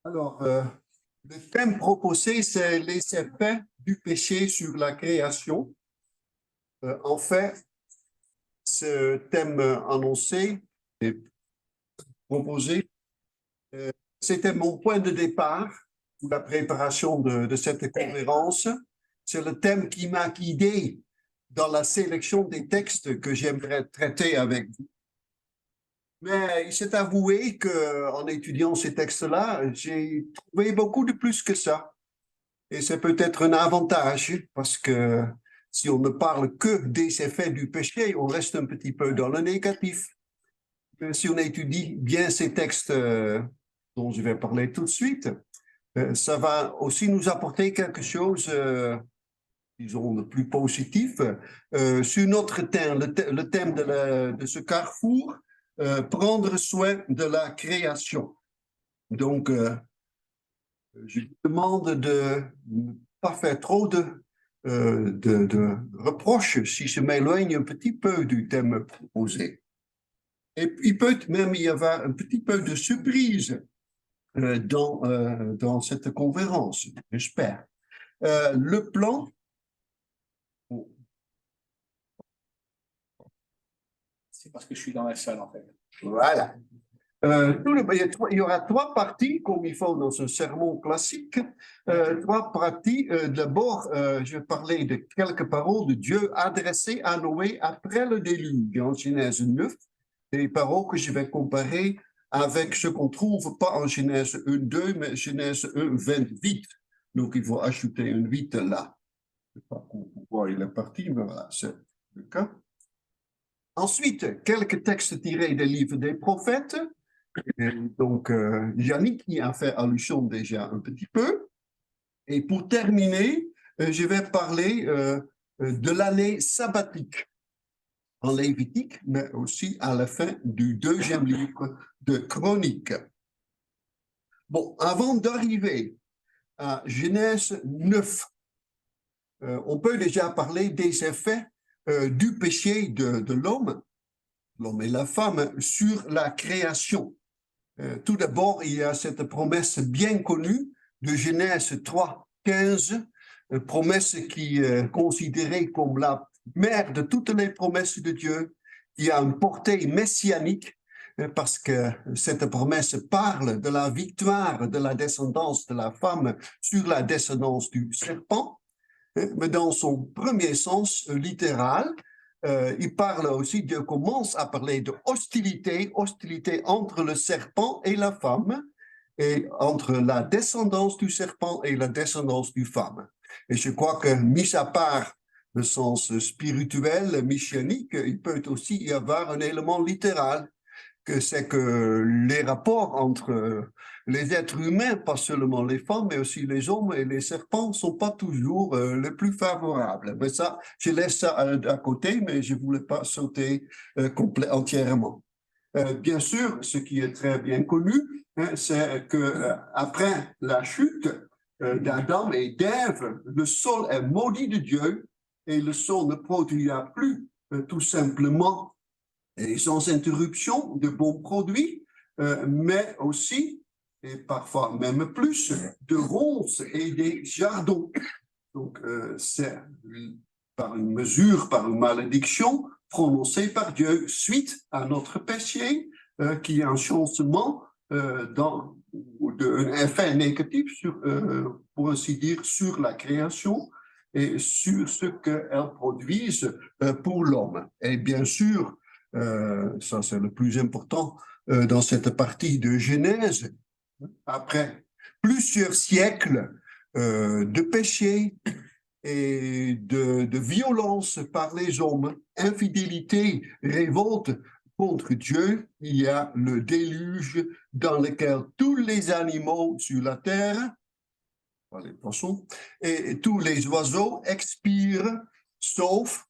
Alors, le thème proposé, c'est les effets du péché sur la création. En fait, ce thème annoncé et proposé, c'était mon point de départ pour la préparation de cette conférence. C'est le thème qui m'a guidé dans la sélection des textes que j'aimerais traiter avec vous. Mais il s'est avoué qu'en étudiant ces textes-là, j'ai trouvé beaucoup de plus que ça. Et c'est peut-être un avantage parce que si on ne parle que des effets du péché, on reste un petit peu dans le négatif. Mais si on étudie bien ces textes dont je vais parler tout de suite, ça va aussi nous apporter quelque chose, disons, de plus positif sur notre thème, le thème de ce carrefour, prendre soin de la création. Donc, je vous demande de ne pas faire trop de reproches si je m'éloigne un petit peu du thème proposé. Et il peut même y avoir un petit peu de surprise dans cette conférence, j'espère. Le plan. C'est parce que je suis dans la salle, en fait. Voilà. Il y aura trois parties, comme il faut dans un sermon classique. Trois parties. D'abord, je vais parler de quelques paroles de Dieu adressées à Noé après le déluge, en Genèse 9. Des paroles que je vais comparer avec ce qu'on ne trouve pas en Genèse 1, 2, mais Genèse 1, 28. Donc, il faut ajouter un 8 là. Je ne sais pas pourquoi il est parti, mais voilà, c'est le cas. Ensuite, quelques textes tirés des livres des prophètes. Et donc, Yannick y a fait allusion déjà un petit peu. Et pour terminer, je vais parler de l'année sabbatique en Lévitique, mais aussi à la fin du deuxième livre de Chroniques. Bon, avant d'arriver à Genèse 9, on peut déjà parler des effets du péché de l'homme et la femme, sur la création. Tout d'abord, il y a cette promesse bien connue de Genèse 3, 15, promesse qui est considérée comme la mère de toutes les promesses de Dieu, qui a une portée messianique, parce que cette promesse parle de la victoire de la descendance de la femme sur la descendance du serpent, mais dans son premier sens littéral. Il parle aussi, Dieu commence à parler de hostilité entre le serpent et la femme, et entre la descendance du serpent et la descendance du femme. Et je crois que, mis à part le sens spirituel, messianique, il peut aussi y avoir un élément littéral, que c'est que les rapports entre les êtres humains, pas seulement les femmes, mais aussi les hommes et les serpents, ne sont pas toujours les plus favorables. Mais ça, je laisse ça à côté, mais je ne voulais pas sauter entièrement. Bien sûr, ce qui est très bien connu, c'est qu'après la chute d'Adam et d'Ève, le sol est maudit de Dieu et le sol ne produira plus tout simplement et sans interruption de bons produits, mais aussi, et parfois même plus, de ronces et des jardins. Donc, c'est par une mesure, par une malédiction prononcée par Dieu suite à notre péché, qui est un changement d'un effet négatif, pour ainsi dire, sur la création et sur ce qu'elle produise pour l'homme. Et bien sûr, ça c'est le plus important dans cette partie de Genèse, après plusieurs siècles de péché et de violence par les hommes, infidélité, révolte contre Dieu, il y a le déluge dans lequel tous les animaux sur la terre, les poissons, et tous les oiseaux expirent, sauf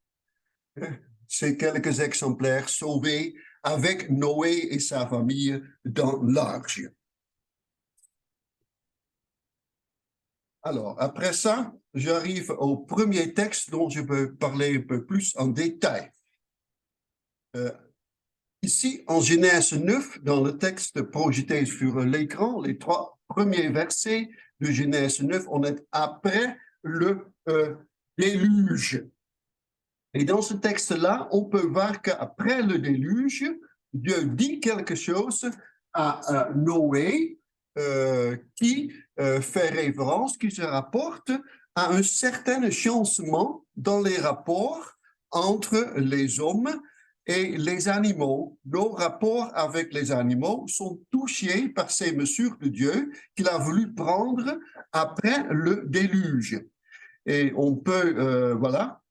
ces quelques exemplaires sauvés avec Noé et sa famille dans l'arche. Alors, après ça, j'arrive au premier texte dont je veux parler un peu plus en détail. Ici, en Genèse 9, dans le texte projeté sur l'écran, les trois premier verset de Genèse 9, on est après le déluge. Et dans ce texte-là, on peut voir qu'après le déluge, Dieu dit quelque chose à Noé qui fait référence, qui se rapporte à un certain changement dans les rapports entre les hommes et les animaux. Nos rapports avec les animaux sont touchés par ces mesures de Dieu qu'il a voulu prendre après le déluge. Et on peut, voilà,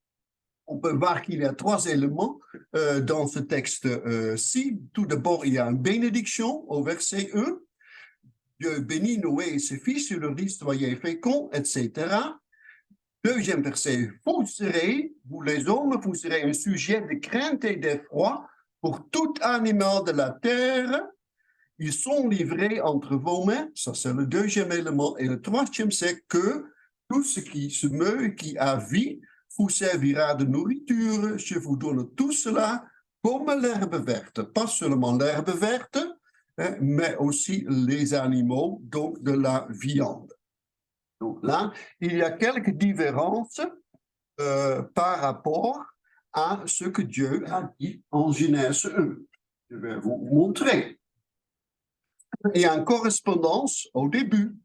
on peut voir qu'il y a trois éléments dans ce texte-ci. Tout d'abord, il y a une bénédiction au verset 1. Dieu bénit Noé et ses fils, il leur dit, soyez féconds, etc. Deuxième verset, vous les hommes, vous serez un sujet de crainte et d'effroi pour tout animal de la terre. Ils sont livrés entre vos mains. Ça, c'est le deuxième élément. Et le troisième, c'est que tout ce qui se meut, qui a vie, vous servira de nourriture. Je vous donne tout cela comme l'herbe verte. Pas seulement l'herbe verte, mais aussi les animaux, donc de la viande. Donc là, il y a quelques différences par rapport à ce que Dieu a dit en Genèse 1. Je vais vous montrer. Il y a une correspondance au début.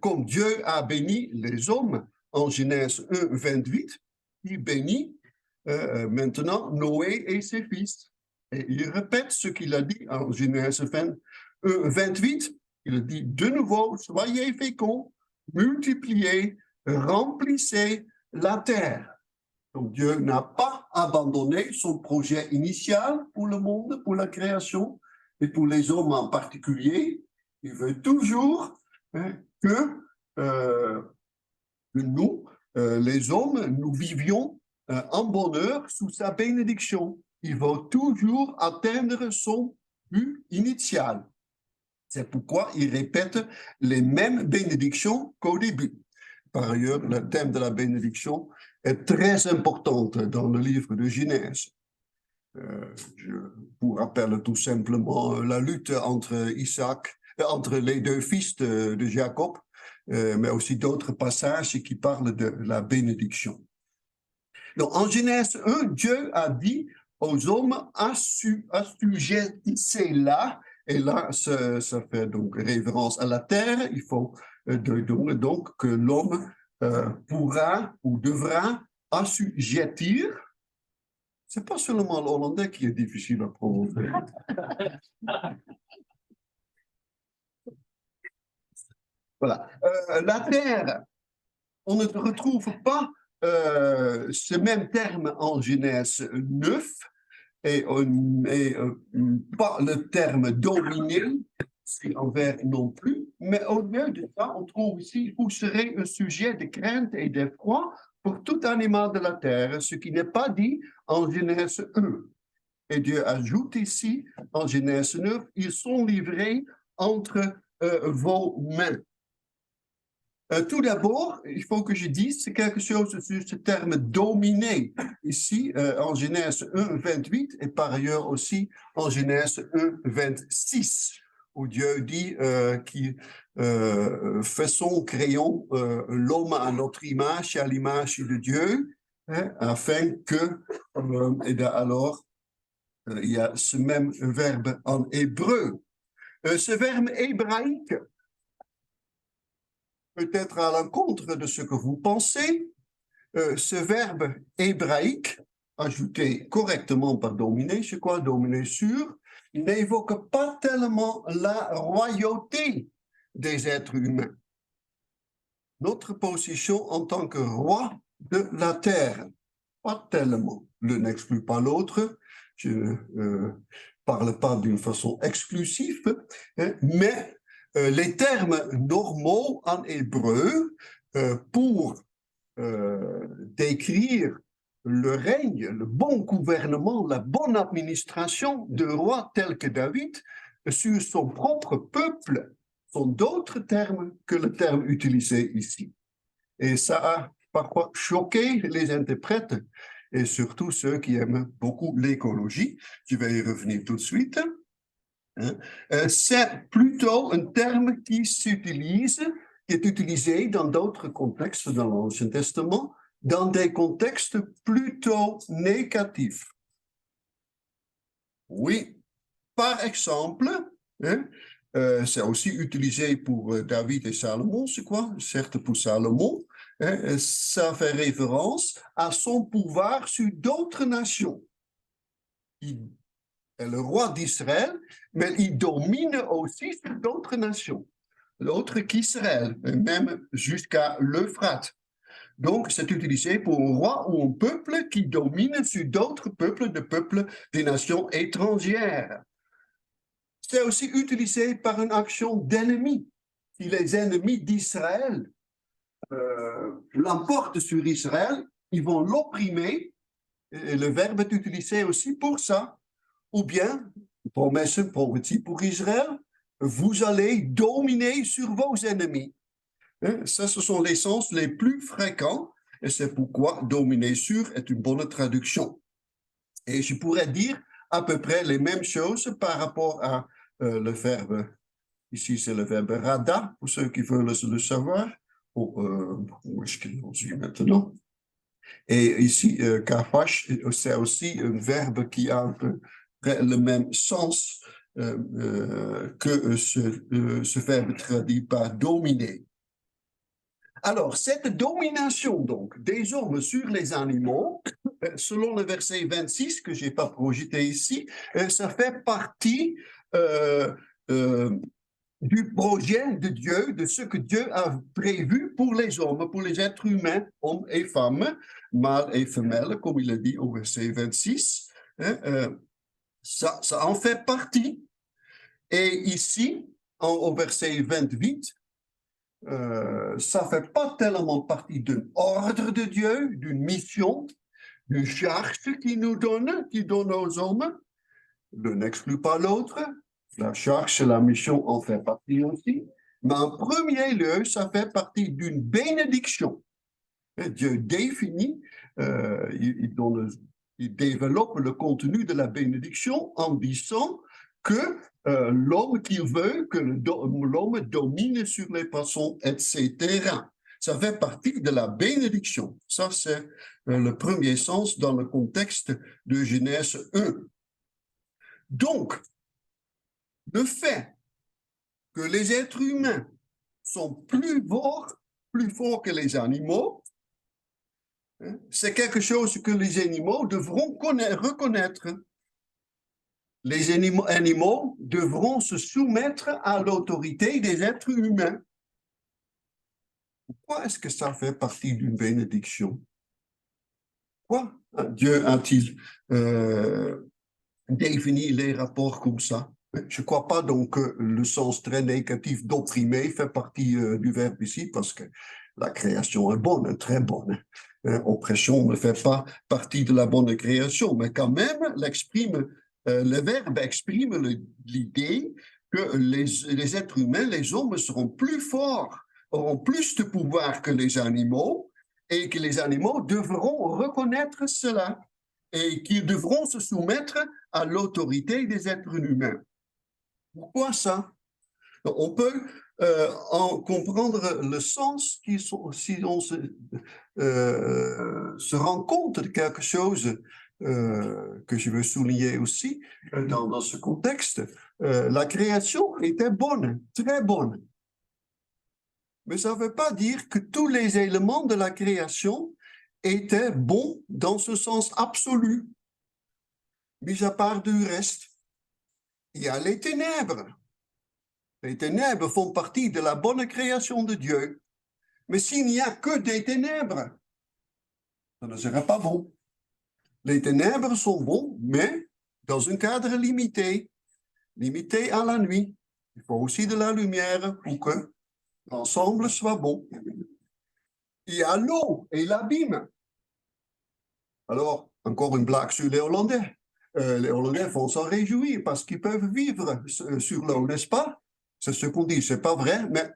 Comme Dieu a béni les hommes en Genèse 1, 28, il bénit maintenant Noé et ses fils. Et il répète ce qu'il a dit en Genèse 28. Il dit de nouveau, soyez féconds, multipliez, remplissez la terre. Donc Dieu n'a pas abandonné son projet initial pour le monde, pour la création, et pour les hommes en particulier. Il veut toujours que nous, les hommes, nous vivions en bonheur sous sa bénédiction. Il veut toujours atteindre son but initial. C'est pourquoi il répète les mêmes bénédictions qu'au début. Par ailleurs, le thème de la bénédiction est très important dans le livre de Genèse. Je vous rappelle tout simplement la lutte entre entre les deux fils de Jacob, mais aussi d'autres passages qui parlent de la bénédiction. Donc, en Genèse 1, Dieu a dit aux hommes, assujettissez-la. Et là, ça fait donc référence à la terre. Il faut donc que l'homme pourra ou devra assujettir. C'est pas seulement l'hollandais qui est difficile à prononcer. Voilà. La terre, on ne retrouve pas ce même terme en Genèse 9 et pas le terme dominer, c'est envers non plus, mais au lieu de ça, on trouve ici, vous serez un sujet de crainte et d'effroi pour tout animal de la terre, ce qui n'est pas dit en Genèse 1. Et Dieu ajoute ici, en Genèse 9, ils sont livrés entre vos mains. Tout d'abord, il faut que je dise quelque chose sur ce terme dominer, ici en Genèse 1, 28, et par ailleurs aussi en Genèse 1, 26, où Dieu dit qu'il faisons, créons l'homme à notre image, à l'image de Dieu, afin que, et alors, il y a ce même verbe en hébreu. Ce verbe hébraïque, peut-être à l'encontre de ce que vous pensez, ce verbe hébraïque, ajouté correctement par dominer, c'est quoi dominer sur, n'évoque pas tellement la royauté des êtres humains. Notre position en tant que roi de la terre, pas tellement. L'un n'exclut pas l'autre. Je ne parle pas d'une façon exclusive, mais les termes normaux en hébreu pour décrire le règne, le bon gouvernement, la bonne administration de roi tel que David sur son propre peuple sont d'autres termes que le terme utilisé ici. Et ça a parfois choqué les interprètes et surtout ceux qui aiment beaucoup l'écologie. Je vais y revenir tout de suite. hein. C'est plutôt un terme qui est utilisé dans d'autres contextes dans l'Ancien Testament, dans des contextes plutôt négatifs. Oui, par exemple, hein, c'est aussi utilisé pour David et Salomon, c'est quoi? Certes pour Salomon, hein, ça fait référence à son pouvoir sur d'autres nations. Il est le roi d'Israël, mais il domine aussi sur d'autres nations, l'autre qu'Israël, même jusqu'à l'Euphrate. Donc, c'est utilisé pour un roi ou un peuple qui domine sur d'autres peuples, des nations étrangères. C'est aussi utilisé par une action d'ennemi. Si les ennemis d'Israël l'emportent sur Israël, ils vont l'opprimer. Et le verbe est utilisé aussi pour ça. Ou bien, promesse prophétie pour Israël, vous allez dominer sur vos ennemis. Ça, ce sont les sens les plus fréquents, et c'est pourquoi dominer sur est une bonne traduction. Et je pourrais dire à peu près les mêmes choses par rapport à le verbe, ici c'est le verbe rada, pour ceux qui veulent le savoir. Où est-ce qu'il est maintenant? Et ici, kafash, c'est aussi un verbe qui a à peu près le même sens que ce verbe traduit par dominer. Alors, cette domination donc des hommes sur les animaux, selon le verset 26 que je n'ai pas projeté ici, ça fait partie du projet de Dieu, de ce que Dieu a prévu pour les hommes, pour les êtres humains, hommes et femmes, mâles et femelles, comme il a dit au verset 26. Ça en fait partie. Et ici, au verset 28, ça ne fait pas tellement partie d'un ordre de Dieu, d'une mission, d'une charge qu'il donne aux hommes. L'un n'exclut pas l'autre. La charge et la mission en fait partie aussi. Mais en premier lieu, ça fait partie d'une bénédiction. Dieu définit, il développe le contenu de la bénédiction en disant que l'homme qu'il veut, que l'homme domine sur les poissons, etc. Ça fait partie de la bénédiction. Ça, c'est le premier sens dans le contexte de Genèse 1. Donc, le fait que les êtres humains sont plus forts que les animaux, c'est quelque chose que les animaux devront reconnaître. Les animaux devront se soumettre à l'autorité des êtres humains. Pourquoi est-ce que ça fait partie d'une bénédiction? Pourquoi Dieu a-t-il défini les rapports comme ça? Je ne crois pas donc que le sens très négatif d'opprimer fait partie du verbe ici, parce que la création est bonne, très bonne. Oppression ne fait pas partie de la bonne création, mais quand même, le verbe exprime l'idée que les êtres humains, les hommes, seront plus forts, auront plus de pouvoir que les animaux, et que les animaux devront reconnaître cela, et qu'ils devront se soumettre à l'autorité des êtres humains. Pourquoi ça? On peut en comprendre le sens si on se rend compte de quelque chose que je veux souligner aussi dans ce contexte. La création était bonne, très bonne. Mais ça ne veut pas dire que tous les éléments de la création étaient bons dans ce sens absolu. Mis à part du reste, il y a les ténèbres. Les ténèbres font partie de la bonne création de Dieu. Mais s'il n'y a que des ténèbres, ça ne serait pas bon. Les ténèbres sont bons, mais dans un cadre limité, limité à la nuit. Il faut aussi de la lumière pour que l'ensemble soit bon. Il y a l'eau et l'abîme. Alors, encore une blague sur les Hollandais. Les Hollandais vont s'en réjouir parce qu'ils peuvent vivre sur l'eau, n'est-ce pas? C'est ce qu'on dit, c'est pas vrai, mais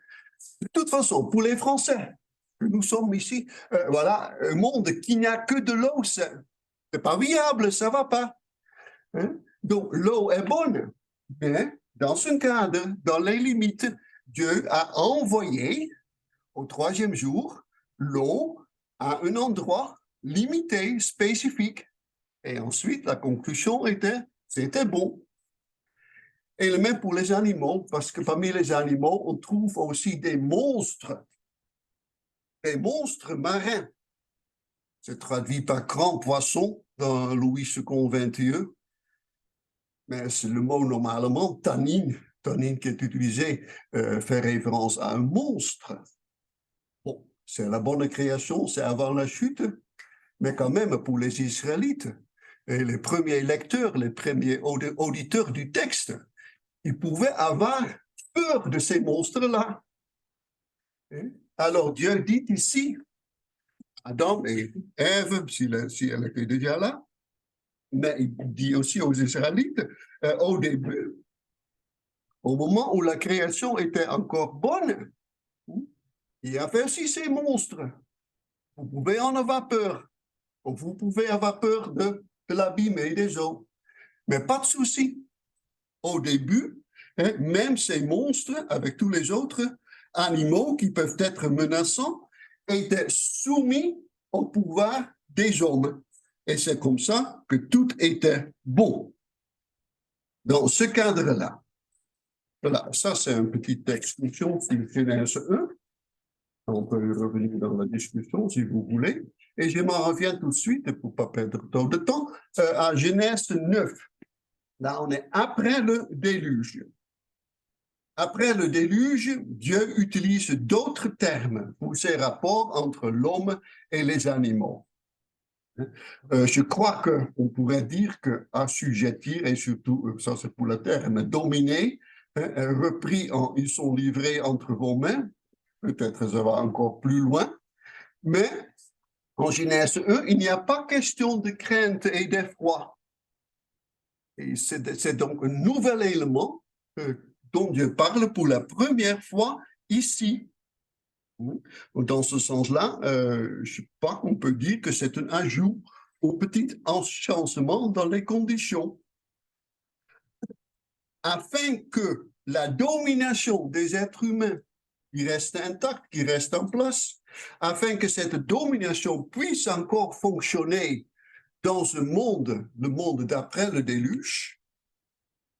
de toute façon, pour les Français, nous sommes ici, voilà, un monde qui n'a que de l'eau, c'est pas viable, ça va pas. Hein? Donc, l'eau est bonne, mais dans ce cadre, dans les limites, Dieu a envoyé au troisième jour l'eau à un endroit limité, spécifique. Et ensuite, la conclusion était, c'était bon. Et le même pour les animaux, parce que parmi les animaux, on trouve aussi des monstres marins. C'est traduit par grand poisson dans Louis II XXI. Mais c'est le mot normalement, tannin qui est utilisé, fait référence à un monstre. Bon, c'est la bonne création, c'est avant la chute, mais quand même pour les Israélites, et les premiers lecteurs, les premiers auditeurs du texte, ils pouvaient avoir peur de ces monstres-là. Alors Dieu dit ici, Adam et Ève, si elle était déjà là, mais il dit aussi aux Israélites, au début, au moment où la création était encore bonne, il y avait aussi ces monstres. Vous pouvez en avoir peur. Vous pouvez avoir peur de l'abîme et des eaux. Mais pas de souci. Au début, même ces monstres, avec tous les autres animaux qui peuvent être menaçants, étaient soumis au pouvoir des hommes. Et c'est comme ça que tout était bon. Dans ce cadre-là. Voilà, ça c'est une petite explication de Genèse 1. On peut revenir dans la discussion si vous voulez. Et je m'en reviens tout de suite, pour ne pas perdre trop de temps, à Genèse 9. Là, on est après le déluge. Après le déluge, Dieu utilise d'autres termes pour ses rapports entre l'homme et les animaux. Je crois qu'on pourrait dire que assujettir, et surtout, ça c'est pour le terme, dominer, repris ils sont livrés entre vos mains, peut-être ça va encore plus loin, mais en Genèse 1, il n'y a pas question de crainte et d'effroi. Et c'est donc un nouvel élément dont Dieu parle pour la première fois ici. Dans ce sens-là, je crois qu'on peut dire que c'est un ajout au petit enchancement dans les conditions. Afin que la domination des êtres humains qui reste intacte, qui reste en place, afin que cette domination puisse encore fonctionner dans ce monde, le monde d'après le déluge.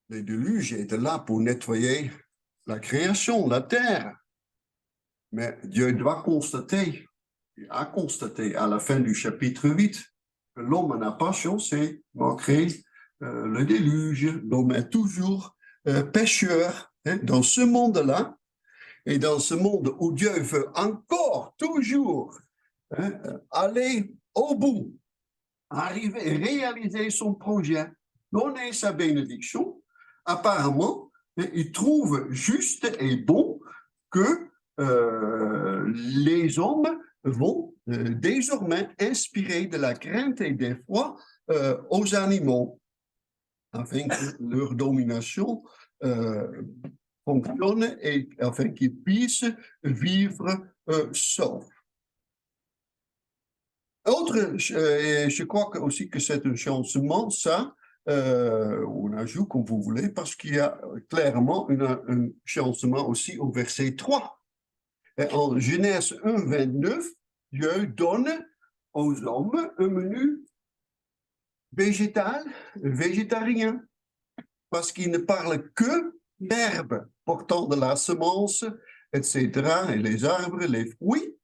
Le déluge était là pour nettoyer la création, la terre. Mais Dieu doit constater, il a constaté à la fin du chapitre 8, que l'homme n'a pas changé malgré le déluge. L'homme est toujours pécheur dans ce monde-là. Et dans ce monde où Dieu veut encore, toujours, aller au bout, arriver, réaliser son projet, donner sa bénédiction, apparemment, il trouve juste et bon que les hommes vont désormais inspirer de la crainte et des foi aux animaux, afin que leur domination fonctionne et afin qu'ils puissent vivre sauf. Autre, je crois aussi que c'est un changement, ça, on ajoute comme vous voulez, parce qu'il y a clairement un changement aussi au verset 3. Et en Genèse 1, 29, Dieu donne aux hommes un menu végétarien, parce qu'il ne parle que d'herbes portant de la semence, etc., et les arbres, les fruits,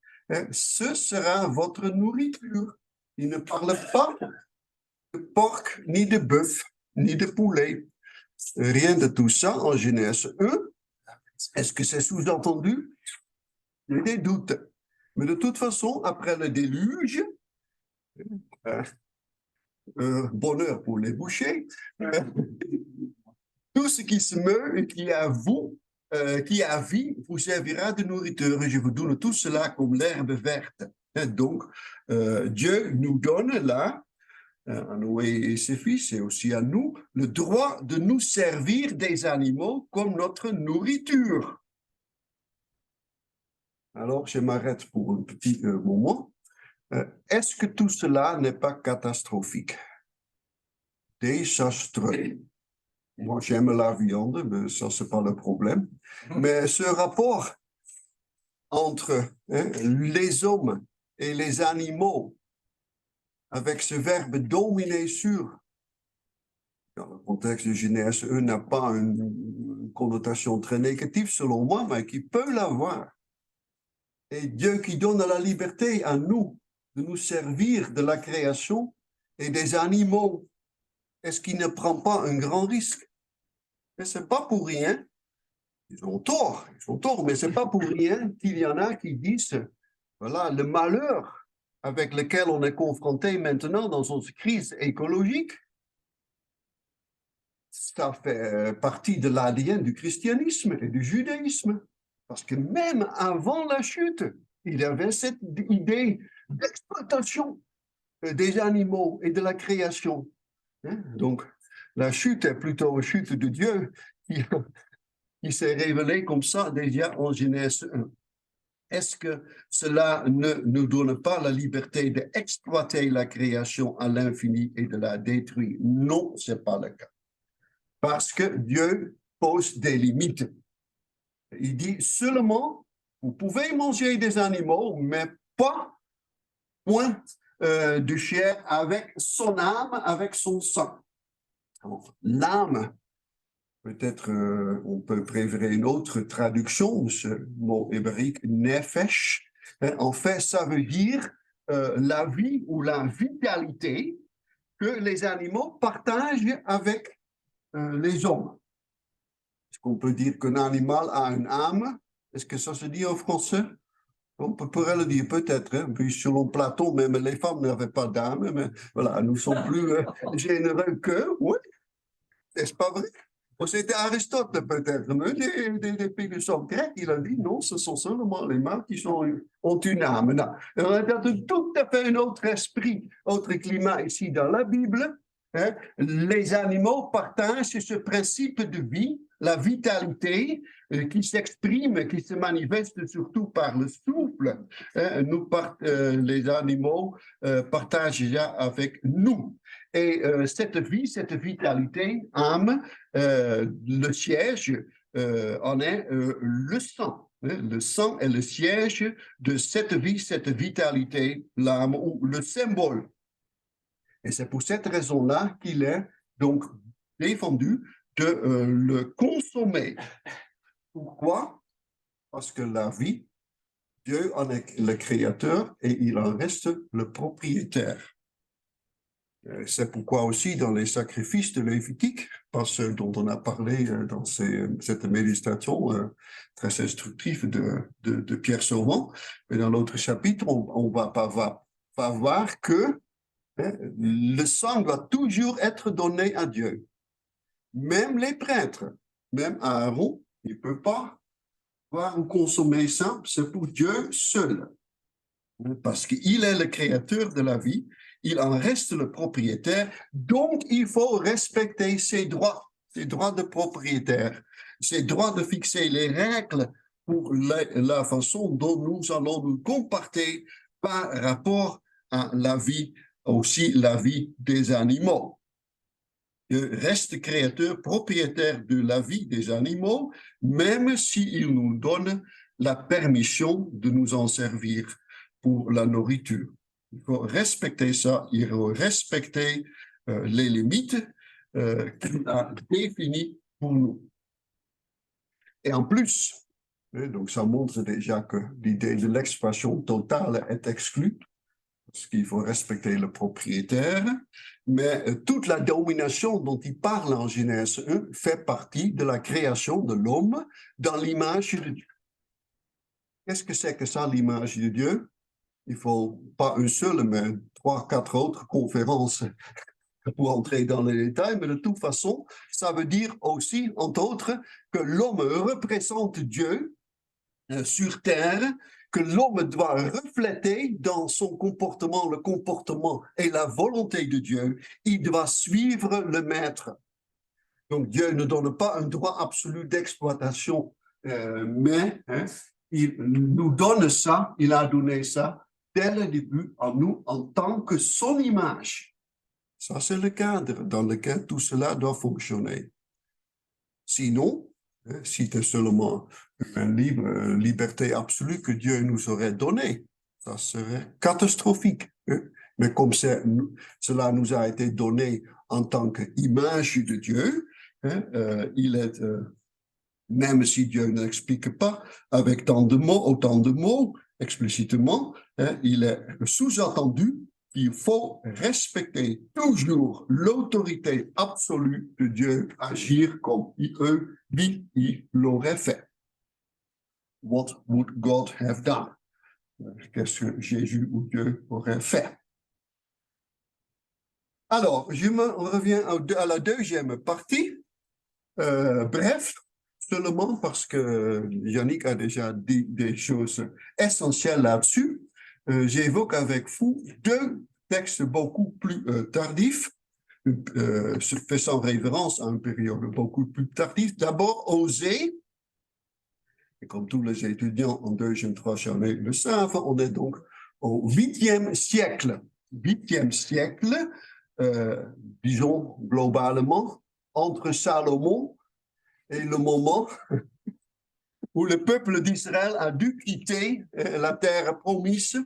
ce sera votre nourriture. Il ne parle pas de porc, ni de bœuf, ni de poulet. Rien de tout ça en Genèse 1. Est-ce que c'est sous-entendu? J'ai des doutes. Mais de toute façon, après le déluge, bonheur pour les bouchers, tout ce qui se meurt et qui a vie, vous servira de nourriture. Et je vous donne tout cela comme l'herbe verte. Donc, Dieu nous donne là, à Noé et ses fils, et aussi à nous, le droit de nous servir des animaux comme notre nourriture. Alors, je m'arrête pour un petit moment. Est-ce que tout cela n'est pas catastrophique? Désastreux. Moi, j'aime la viande, mais ça, c'est pas le problème. Mais ce rapport entre les hommes et les animaux, avec ce verbe dominer sur, dans le contexte de Genèse 1, n'a pas une connotation très négative selon moi, mais qui peut l'avoir. Et Dieu qui donne la liberté à nous de nous servir de la création et des animaux, est-ce qu'il ne prend pas un grand risque? Mais ce n'est pas pour rien. Ils ont tort, mais ce n'est pas pour rien qu'il y en a qui disent, voilà, le malheur avec lequel on est confronté maintenant dans une crise écologique, ça fait partie de l'ADN du christianisme et du judaïsme. Parce que même avant la chute, il y avait cette idée d'exploitation des animaux et de la création. Donc, la chute est plutôt une chute de Dieu qui s'est révélée comme ça déjà en Genèse 1. Est-ce que cela ne nous donne pas la liberté d'exploiter la création à l'infini et de la détruire? Non, ce n'est pas le cas. Parce que Dieu pose des limites. Il dit seulement, vous pouvez manger des animaux, mais pas point de chair avec son âme, avec son sang. L'âme, peut-être on peut préférer une autre traduction de ce mot hébraïque, nefesh. En fait, ça veut dire la vie ou la vitalité que les animaux partagent avec les hommes. Est-ce qu'on peut dire qu'un animal a une âme? Est-ce que ça se dit en français? On pourrait le dire peut-être, hein. Puis selon Platon, même les femmes n'avaient pas d'âme, mais voilà, nous sommes plus généreux qu'eux, oui, n'est-ce pas vrai? C'était Aristote peut-être, mais des philosophes grecs, il a dit non, ce sont seulement les mâles qui ont une âme. Non. On a tout à fait un autre esprit, autre climat ici dans la Bible. Hein. Les animaux partagent ce principe de vie, la vitalité qui s'exprime, qui se manifeste surtout par le souffle. Hein. Les animaux partagent déjà avec nous. Et cette vie, cette vitalité, âme, le siège en est le sang. Hein. Le sang est le siège de cette vie, cette vitalité, l'âme ou le symbole. Et c'est pour cette raison-là qu'il est donc défendu de le consommer. Pourquoi? Parce que la vie, Dieu en est le créateur et il en reste le propriétaire. C'est pourquoi aussi dans les sacrifices de Lévitique, pas ceux dont on a parlé dans cette méditation très instructive de Pierre Sauvant, mais dans l'autre chapitre, on va voir que le sang doit toujours être donné à Dieu. Même les prêtres, même Aaron, il ne peut pas voir ou consommer ça, c'est pour Dieu seul. Parce qu'il est le créateur de la vie, il en reste le propriétaire, donc il faut respecter ses droits de propriétaire, ses droits de fixer les règles pour la façon dont nous allons nous comporter par rapport à la vie, aussi la vie des animaux. Il reste créateur, propriétaire de la vie des animaux, même s'il nous donne la permission de nous en servir pour la nourriture. Il faut respecter ça, il faut respecter les limites qu'il a définies pour nous. Et en plus, donc ça montre déjà que l'idée de l'exploitation totale est exclue, parce qu'il faut respecter le propriétaire, mais toute la domination dont il parle en Genèse 1 fait partie de la création de l'homme dans l'image de Dieu. Qu'est-ce que c'est que ça, l'image de Dieu? Il ne faut pas une seule, mais 3, 4 autres conférences pour entrer dans les détails, mais de toute façon, ça veut dire aussi, entre autres, que l'homme représente Dieu sur terre, que l'homme doit refléter dans son comportement, le comportement et la volonté de Dieu. Il doit suivre le maître. Donc Dieu ne donne pas un droit absolu d'exploitation, mais il nous donne ça, il a donné ça dès le début à nous en tant que son image. Ça, c'est le cadre dans lequel tout cela doit fonctionner. Sinon, si c'était seulement une liberté absolue que Dieu nous aurait donnée, ça serait catastrophique. Mais comme cela nous a été donné en tant qu'image de Dieu, il est, même si Dieu n'explique pas avec autant de mots explicitement, il est sous-entendu qu'il faut respecter toujours l'autorité absolue de Dieu, agir comme il l'aurait fait. What would God have done? Qu'est-ce que Jésus ou Dieu aurait fait? Alors, je me reviens à la deuxième partie. Bref, seulement parce que Yannick a déjà dit des choses essentielles là-dessus. J'évoque avec vous deux textes beaucoup plus tardifs, faisant référence à une période beaucoup plus tardive. D'abord, Osée, et comme tous les étudiants en deuxième, troisième année le savent, on est donc au 8e siècle. 8e siècle, disons globalement, entre Salomon et le moment où le peuple d'Israël a dû quitter la terre promise.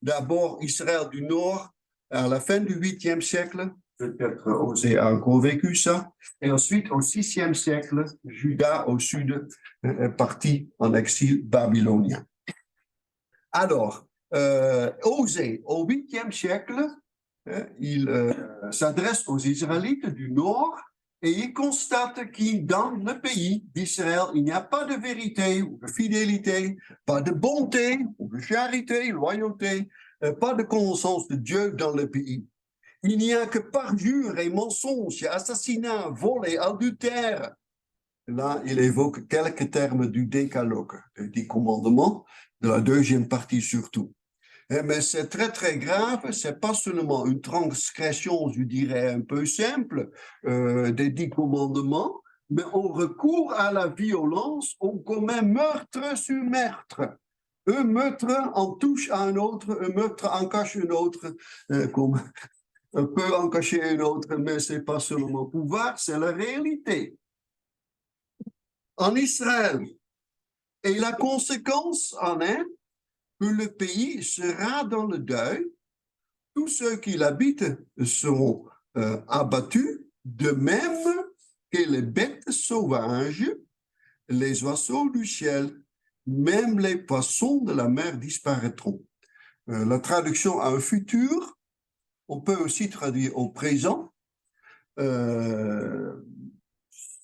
D'abord Israël du Nord à la fin du 8e siècle, peut-être Osée a encore vécu ça, et ensuite au 6e siècle, Juda au sud est parti en exil babylonien. Alors, Osée au 8e siècle, il s'adresse aux Israélites du Nord et il constate que dans le pays d'Israël, il n'y a pas de vérité ou de fidélité, pas de bonté ou de charité, loyauté, pas de connaissance de Dieu dans le pays. Il n'y a que parjure et mensonge, assassinat, vol et adultère. Là, il évoque quelques termes du décalogue, des 10 commandements, de la deuxième partie surtout. Mais c'est très, très grave. C'est pas seulement une transgression, je dirais, un peu simple des 10 commandements, mais on recourt à la violence, on commet meurtre sur meurtre. Un meurtre en touche à un autre, un meurtre en cache un autre, comme un peu en cacher un autre, mais c'est pas seulement pouvoir, c'est la réalité. En Israël, et la conséquence en est que le pays sera dans le deuil, tous ceux qui l'habitent seront abattus, de même que les bêtes sauvages, les oiseaux du ciel, même les poissons de la mer disparaîtront. La traduction à un futur, on peut aussi traduire au présent.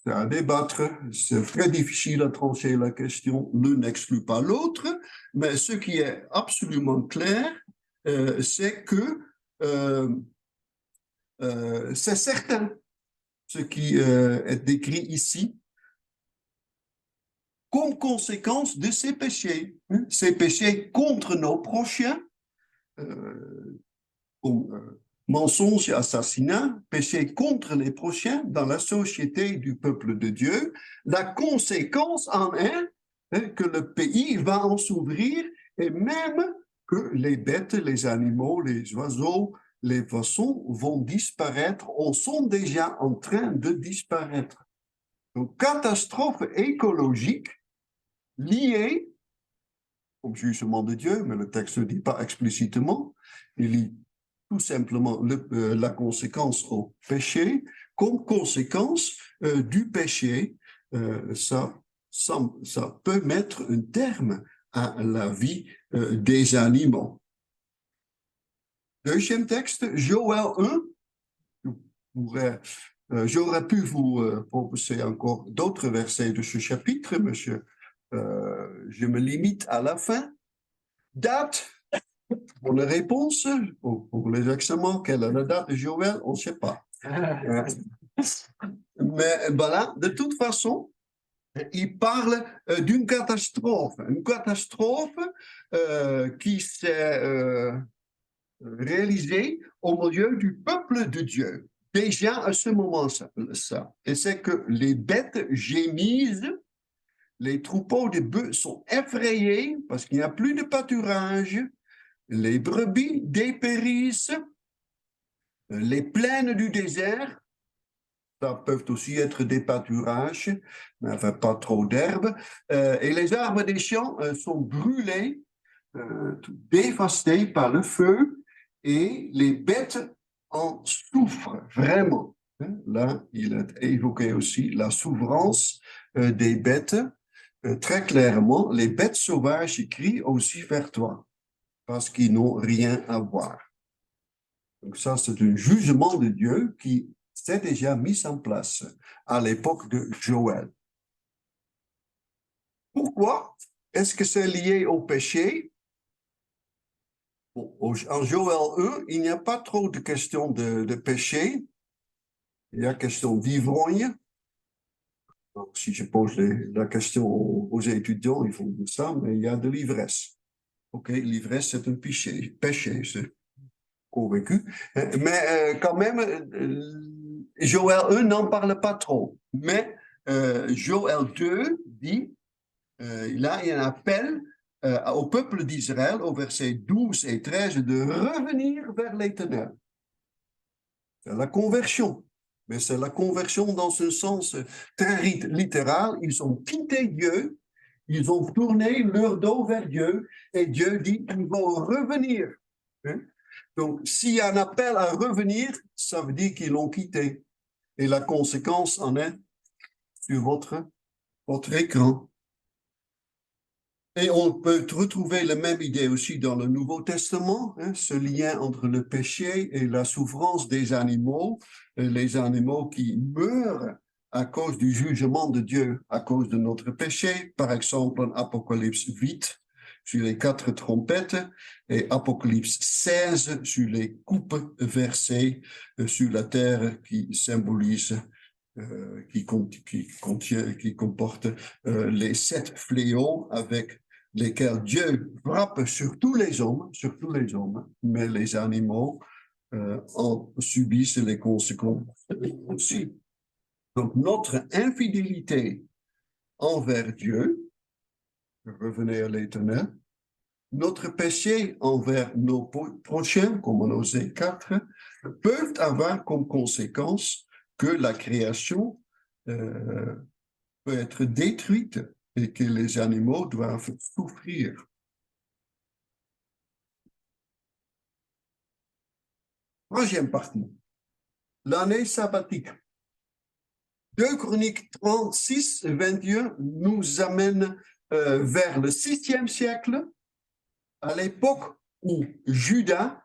C'est à débattre, c'est très difficile à trancher la question, l'un n'exclut pas l'autre, mais ce qui est absolument clair, c'est que c'est certain ce qui est décrit ici comme conséquence de ces péchés contre nos prochains, mensonge et assassinat, péché contre les prochains dans la société du peuple de Dieu. La conséquence en est que le pays va en s'ouvrir et même que les bêtes, les animaux, les oiseaux, les poissons vont disparaître, ou sont déjà en train de disparaître. Donc, catastrophe écologique liée au jugement de Dieu, mais le texte ne dit pas explicitement, il dit tout simplement la conséquence au péché. Comme conséquence du péché, ça peut mettre un terme à la vie des animaux. Deuxième texte, Joël 1. J'aurais pu vous proposer encore d'autres versets de ce chapitre, mais je me limite à la fin. Date. Pour les réponses, pour les examens, quelle est la date de Joël, on ne sait pas. Mais voilà, de toute façon, il parle d'une catastrophe. Une catastrophe qui s'est réalisée au milieu du peuple de Dieu. Déjà à ce moment-là. Et c'est que les bêtes gémissent, les troupeaux de bœufs sont effrayés parce qu'il n'y a plus de pâturage. Les brebis dépérissent, les plaines du désert, Ça peuvent aussi être des pâturages, mais enfin pas trop d'herbes. Et les arbres des champs sont brûlés, dévastés par le feu, et les bêtes en souffrent vraiment. Là, il est évoqué aussi la souffrance des bêtes. Très clairement, les bêtes sauvages crient aussi vers toi, parce qu'ils n'ont rien à voir. Donc ça, c'est un jugement de Dieu qui s'est déjà mis en place à l'époque de Joël. Pourquoi est-ce que c'est lié au péché? Bon, en Joël 1, il n'y a pas trop de questions de péché. Il y a question d'ivrogne. Donc, si je pose la question aux étudiants, ils vont dire ça, mais il y a de l'ivresse. OK, l'ivresse, c'est un péché, c'est convaincu. Mais quand même, Joël 1 n'en parle pas trop. Mais Joël 2 dit, là, il y a un appel au peuple d'Israël, au verset 12 et 13, de revenir vers l'Éternel. C'est la conversion. Mais c'est la conversion dans un sens très littéral. Ils ont quitté Dieu, ils ont tourné leur dos vers Dieu, et Dieu dit qu'ils vont revenir. Donc, s'il y a un appel à revenir, ça veut dire qu'ils l'ont quitté. Et la conséquence en est sur votre écran. Et on peut retrouver la même idée aussi dans le Nouveau Testament, ce lien entre le péché et la souffrance des animaux, les animaux qui meurent à cause du jugement de Dieu, à cause de notre péché. Par exemple, en Apocalypse 8, sur les 4 trompettes, et Apocalypse 16, sur les coupes versées sur la terre qui symbolise qui comporte les 7 fléaux avec lesquels Dieu frappe sur tous les hommes, mais les animaux en subissent les conséquences aussi. Donc notre infidélité envers Dieu, revenez à l'Éternel, notre péché envers nos prochains, comme en Osée 4, peuvent avoir comme conséquence que la création peut être détruite et que les animaux doivent souffrir. Troisième partie, l'année sabbatique. 2 Chroniques 36, 21 nous amène vers le 6e siècle, à l'époque où Juda,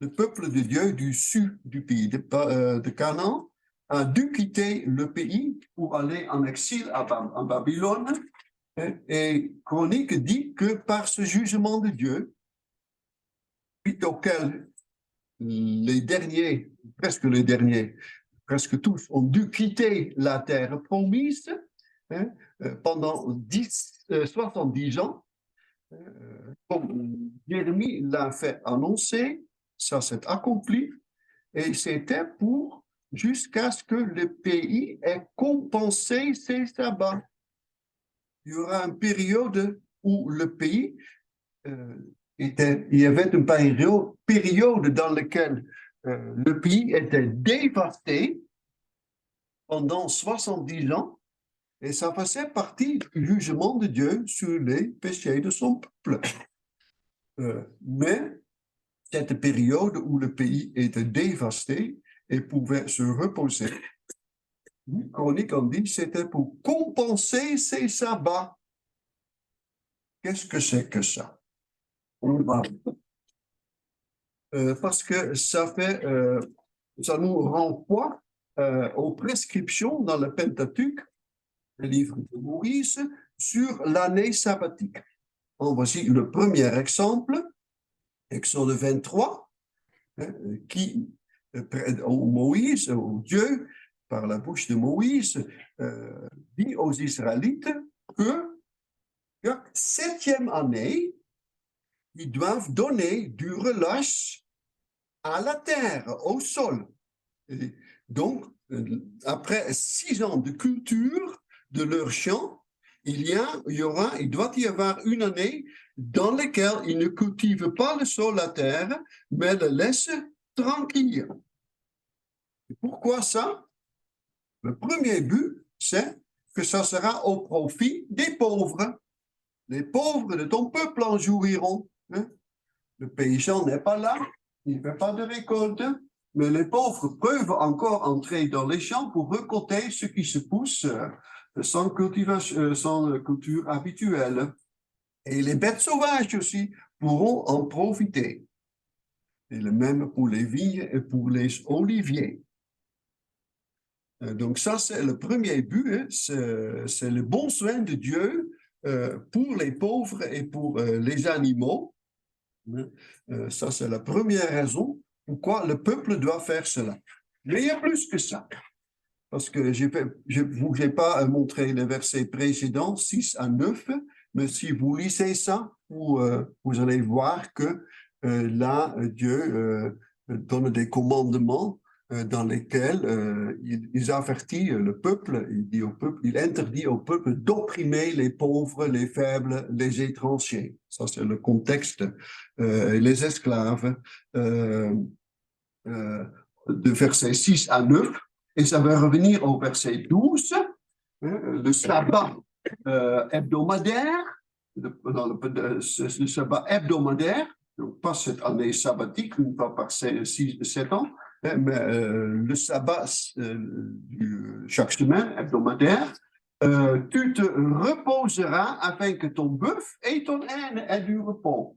le peuple de Dieu du sud du pays de Canaan, a dû quitter le pays pour aller en exil en Babylone. Et Chronique dit que par ce jugement de Dieu, suite auquel presque tous ont dû quitter la terre promise pendant 70 ans, comme Jérémie l'a fait annoncer, ça s'est accompli, et c'était pour jusqu'à ce que le pays ait compensé ses sabbats. Il y aura une période où le pays il y avait une période dans laquelle le pays était dévasté pendant 70 ans, et ça faisait partie du jugement de Dieu sur les péchés de son peuple. Mais cette période où le pays était dévasté et pouvait se reposer, Chronique en dit, c'était pour compenser ses sabbats. Qu'est-ce que c'est que ça? On va parce que ça nous renvoie aux prescriptions dans le Pentateuque, le livre de Moïse, sur l'année sabbatique. Voici le premier exemple, Exode 23, qui Moïse, Dieu, par la bouche de Moïse, dit aux Israélites que chaque 7e année, ils doivent donner du relâche à la terre, au sol. Et donc, après 6 ans de culture de leur champ, il doit y avoir une année dans laquelle ils ne cultivent pas le sol, la terre, mais le laissent tranquille. Et pourquoi ça? Le premier but, c'est que ça sera au profit des pauvres. Les pauvres de ton peuple en jouiront. Hein? Le paysan n'est pas là, il ne fait pas de récolte, mais les pauvres peuvent encore entrer dans les champs pour récolter ce qui se pousse sans culture habituelle. Et les bêtes sauvages aussi pourront en profiter. Et le même pour les vignes et pour les oliviers. Donc ça, c'est le premier but, hein, c'est le bon soin de Dieu pour les pauvres et pour les animaux. Ça, c'est la première raison pourquoi le peuple doit faire cela. Mais il y a plus que ça. Parce que je ne vous ai pas montré les versets précédents, 6 à 9, mais si vous lisez ça, vous allez voir que là, Dieu donne des commandements dans lesquels il avertit le peuple, il interdit au peuple d'opprimer les pauvres, les faibles, les étrangers. Ça, c'est le contexte. Les esclaves, de versets 6 à 9. Et ça va revenir au verset 12, le sabbat hebdomadaire, le sabbat hebdomadaire, donc pas cette année sabbatique, une fois par 7 ans, mais le sabbat chaque semaine hebdomadaire, tu te reposeras afin que ton bœuf et ton âne aient du repos.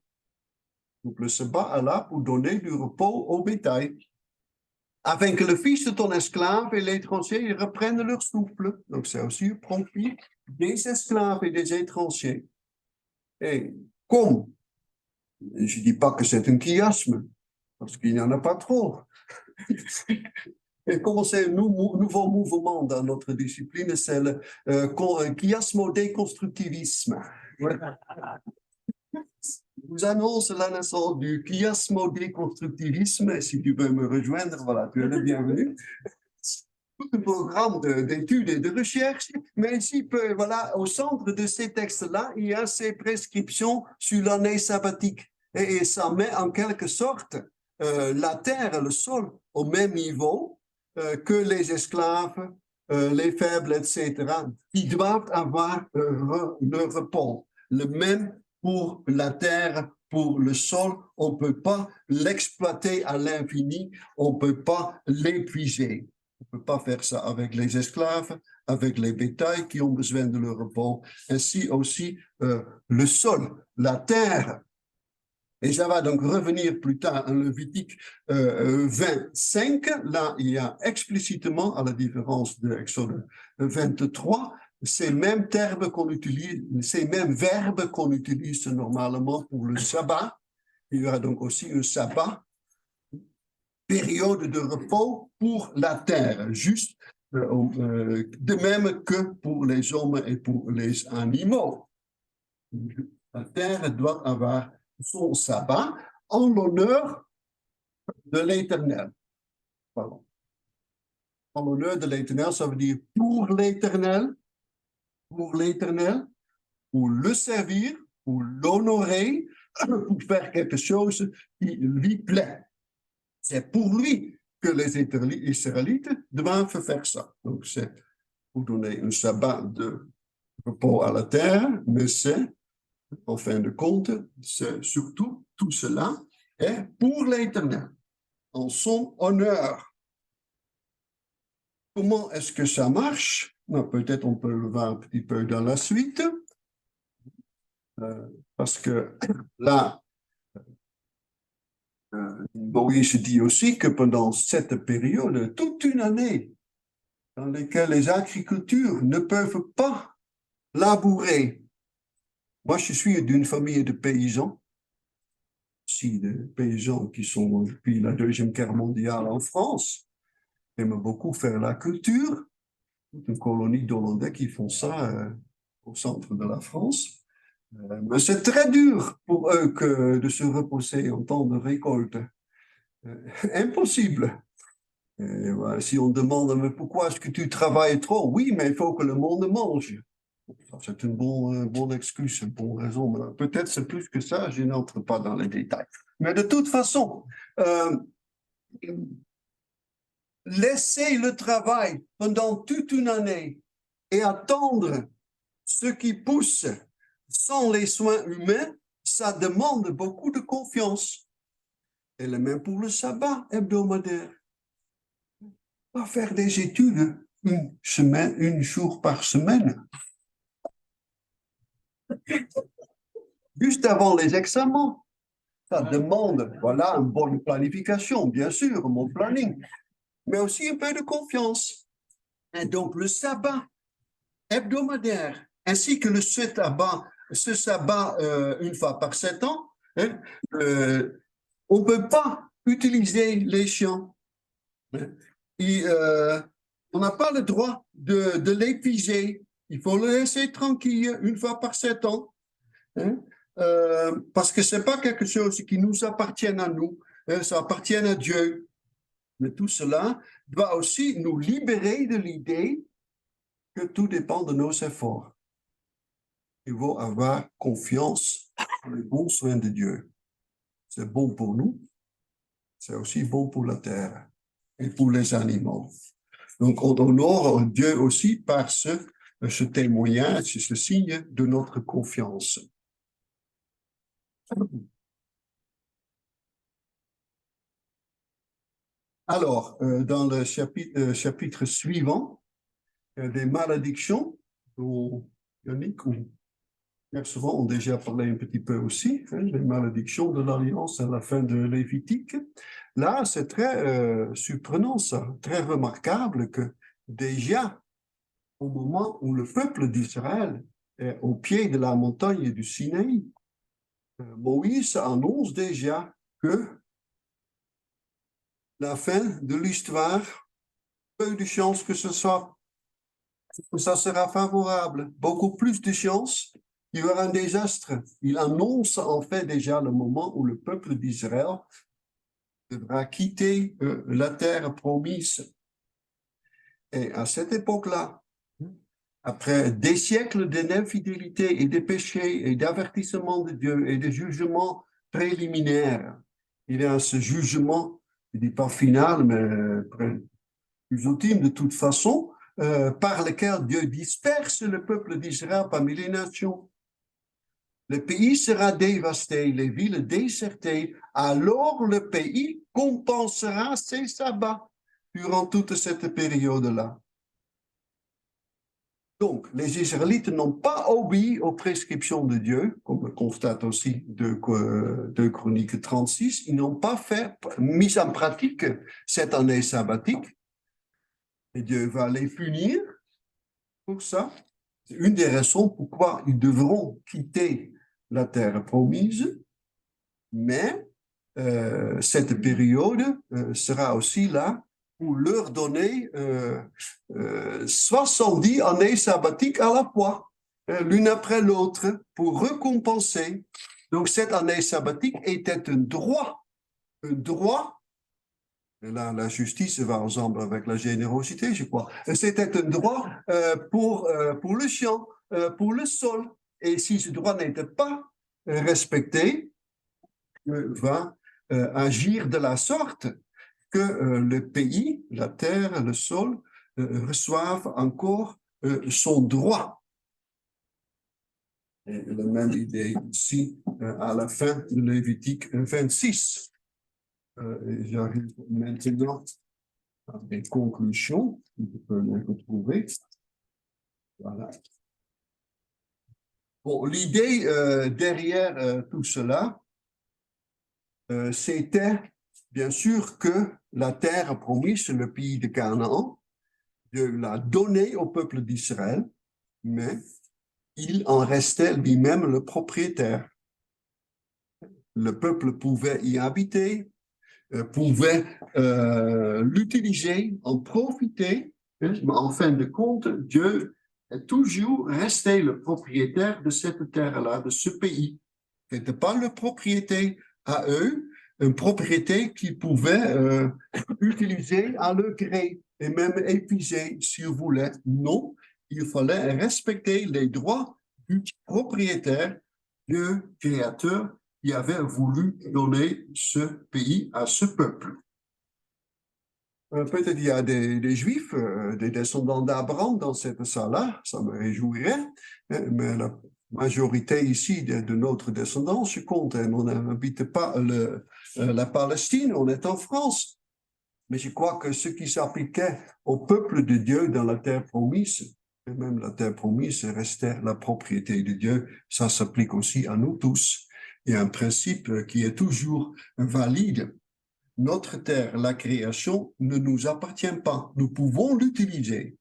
Donc le sabbat est là pour donner du repos au bétail, afin que le fils de ton esclave et l'étranger reprennent leur souffle. Donc c'est aussi un profit des esclaves et des étrangers. Et comme, je ne dis pas que c'est un chiasme, parce qu'il n'y en a pas trop. Et comme c'est un nouveau mouvement dans notre discipline, c'est le chiasmo-déconstructivisme. Je vous annonce la naissance du chiasmo-déconstructivisme, et si tu veux me rejoindre, voilà, tu es le bienvenu. Tout un programme d'études et de recherche, mais ici, voilà, au centre de ces textes-là, il y a ces prescriptions sur l'année sabbatique. Et ça met en quelque sorte la terre, le sol, au même niveau que les esclaves, les faibles, etc., qui doivent avoir leur repos. Le même pour la terre, pour le sol, on ne peut pas l'exploiter à l'infini, on ne peut pas l'épuiser. On ne peut pas faire ça avec les esclaves, avec les bétails qui ont besoin de leur repos, ainsi aussi le sol, la terre. Et ça va donc revenir plus tard en Lévitique 25. Là, il y a explicitement, à la différence de Exode 23, ces mêmes termes qu'on utilise, ces mêmes verbes qu'on utilise normalement pour le sabbat. Il y aura donc aussi un sabbat, période de repos pour la terre, juste de même que pour les hommes et pour les animaux. La terre doit avoir son sabbat en l'honneur de l'Éternel. Pardon. En l'honneur de l'Éternel, ça veut dire pour l'Éternel, pour le servir, pour l'honorer, pour faire quelque chose qui lui plaît. C'est pour lui que les Israélites doivent faire ça. Donc, c'est pour donner un sabbat de repos à la terre, mais c'est, en fin de compte, c'est surtout tout cela est pour l'Éternel, en son honneur. Comment est-ce que ça marche? Peut-être on peut le voir un petit peu dans la suite, parce que là, Moïse dit aussi que pendant cette période, toute une année, dans laquelle les agricultures ne peuvent pas labourer. Moi, je suis d'une famille de paysans, aussi des paysans qui sont depuis la Deuxième Guerre mondiale en France, aiment beaucoup faire la culture, toute une colonie d'Hollandais qui font ça au centre de la France. Mais c'est très dur pour eux de se reposer en temps de récolte. Impossible. Et voilà, si on demande, mais pourquoi est-ce que tu travailles trop? Oui, mais il faut que le monde mange. C'est une bonne excuse, une bonne raison. Peut-être c'est plus que ça, je n'entre pas dans les détails. Mais de toute façon, laisser le travail pendant toute une année et attendre ce qui pousse sans les soins humains, ça demande beaucoup de confiance. Et le même pour le sabbat hebdomadaire. Pas faire des études un jour par semaine. Juste avant les examens. Ça demande, voilà, une bonne planification, bien sûr, mon planning, mais aussi un peu de confiance. Et donc, le sabbat hebdomadaire, ainsi que ce sabbat une fois par 7 ans, hein, on ne peut pas utiliser les chiens. Hein, et, on n'a pas le droit de l'épuiser. Il faut le laisser tranquille une fois par 7 ans. Hein, parce que ce n'est pas quelque chose qui nous appartient à nous, hein, ça appartient à Dieu. Mais tout cela doit aussi nous libérer de l'idée que tout dépend de nos efforts. Il faut avoir confiance dans les bons soins de Dieu. C'est bon pour nous, c'est aussi bon pour la terre et pour les animaux. Donc, on honore Dieu aussi par ce témoignage, ce signe de notre confiance. Alors, dans le chapitre suivant, des malédictions, dont Yannick ou Pierre souvent ont déjà parlé un petit peu aussi, hein, les malédictions de l'Alliance à la fin de Lévitique. Là, c'est très surprenant, ça, très remarquable que déjà, au moment où le peuple d'Israël est au pied de la montagne du Sinaï, Moïse annonce déjà que la fin de l'histoire, peu de chances que ça sera favorable, beaucoup plus de chances qu'il y aura un désastre. Il annonce en fait déjà le moment où le peuple d'Israël devra quitter la terre promise. Et à cette époque-là, après des siècles d'infidélité et de péché et d'avertissement de Dieu et de jugements préliminaires, il y a ce jugement, je ne dis pas final, mais plus ultime de toute façon, par lequel Dieu disperse le peuple d'Israël parmi les nations. Le pays sera dévasté, les villes désertées, alors le pays compensera ses sabbats durant toute cette période-là. Donc, les Israélites n'ont pas obéi aux prescriptions de Dieu, comme le constate aussi de Chroniques 36. Ils n'ont pas mis en pratique cette année sabbatique. Et Dieu va les punir pour ça. C'est une des raisons pourquoi ils devront quitter la terre promise. Mais cette période sera aussi là pour leur donner 70 années sabbatiques à la fois, l'une après l'autre, pour récompenser. Donc cette année sabbatique était un droit. Et là, la justice va ensemble avec la générosité, je crois. C'était un droit pour le champ, pour le sol. Et si ce droit n'était pas respecté, va agir de la sorte que le pays, la terre, le sol, reçoivent encore son droit. Et la même idée ici à la fin de Lévitique 26. J'arrive maintenant à des conclusions que je peux les retrouver. Voilà. Bon, l'idée derrière tout cela, c'était bien sûr que la terre promise, le pays de Canaan, Dieu l'a donné au peuple d'Israël, mais il en restait lui-même le propriétaire. Le peuple pouvait y habiter, pouvait l'utiliser, en profiter, mais en fin de compte, Dieu est toujours resté le propriétaire de cette terre-là, de ce pays. Ce n'était pas le propriété à eux, une propriété qu'ils pouvaient utiliser à leur gré et même épuiser s'ils voulaient. Non, il fallait respecter les droits du propriétaire, du créateur qui avait voulu donner ce pays à ce peuple. Peut-être il y a des Juifs, des descendants d'Abraham dans cette salle-là, ça me réjouirait, mais la majorité ici de notre descendance compte. On n'habite pas la Palestine, on est en France. Mais je crois que ce qui s'appliquait au peuple de Dieu dans la terre promise, et même la terre promise restait la propriété de Dieu, ça s'applique aussi à nous tous. Il y a un principe qui est toujours valide. Notre terre, la création, ne nous appartient pas. Nous pouvons l'utiliser,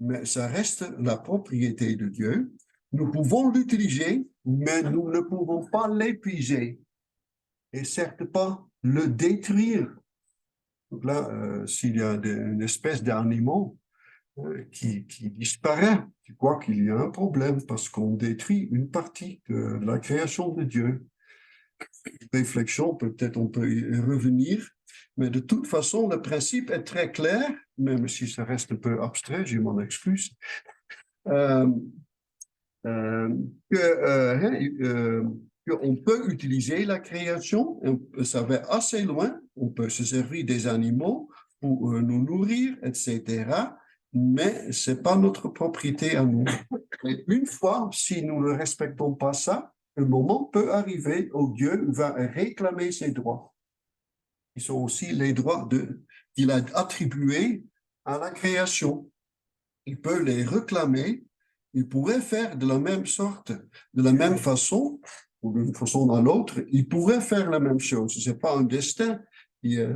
mais ça reste la propriété de Dieu. Nous pouvons l'utiliser, mais nous ne pouvons pas l'épuiser et certes pas le détruire. Donc là, s'il y a une espèce d'animal qui disparaît, je crois qu'il y a un problème parce qu'on détruit une partie de la création de Dieu. Réflexion, peut-être on peut y revenir, mais de toute façon, le principe est très clair, même si ça reste un peu abstrait, je m'en excuse, qu'on peut utiliser la création, ça va assez loin, on peut se servir des animaux pour nous nourrir, etc., mais ce n'est pas notre propriété à nous. Et une fois, si nous ne respectons pas ça, un moment peut arriver où Dieu va réclamer ses droits. Ils sont aussi les droits qu'il a attribués à la création. Il peut les réclamer. Il pourrait faire de la même sorte, de la même façon, ou d'une façon ou d'une autre. Il pourrait faire la même chose. Ce n'est pas un destin qui est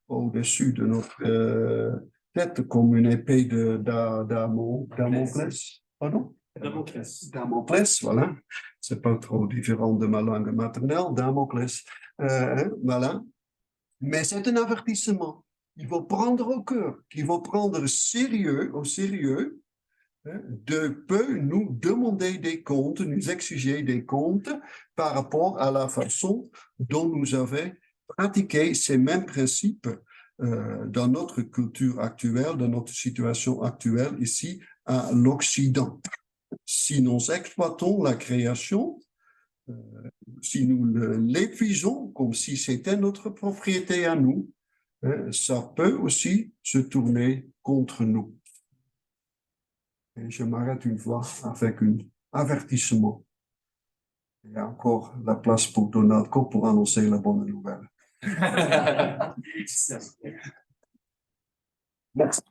au-dessus de notre tête comme une épée de Damoclès. Pardon? Damoclès, voilà. C'est pas trop différent de ma langue maternelle, Damoclès. Voilà. Mais c'est un avertissement. Il faut prendre au cœur, il faut prendre au sérieux, de peut nous demander des comptes, nous exiger des comptes par rapport à la façon dont nous avons pratiqué ces mêmes principes dans notre culture actuelle, dans notre situation actuelle ici à l'Occident. Si nous exploitons la création, si nous l'épuisons comme si c'était notre propriété à nous, ça peut aussi se tourner contre nous. Et je m'arrête une fois avec un avertissement. Il y a encore la place pour Donald Cook pour annoncer la bonne nouvelle. Merci.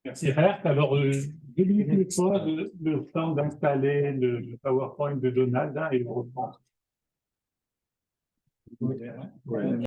Merci Rert. Alors, 2 minutes une fois, le temps d'installer le PowerPoint de Donald et le reprendre. Ouais.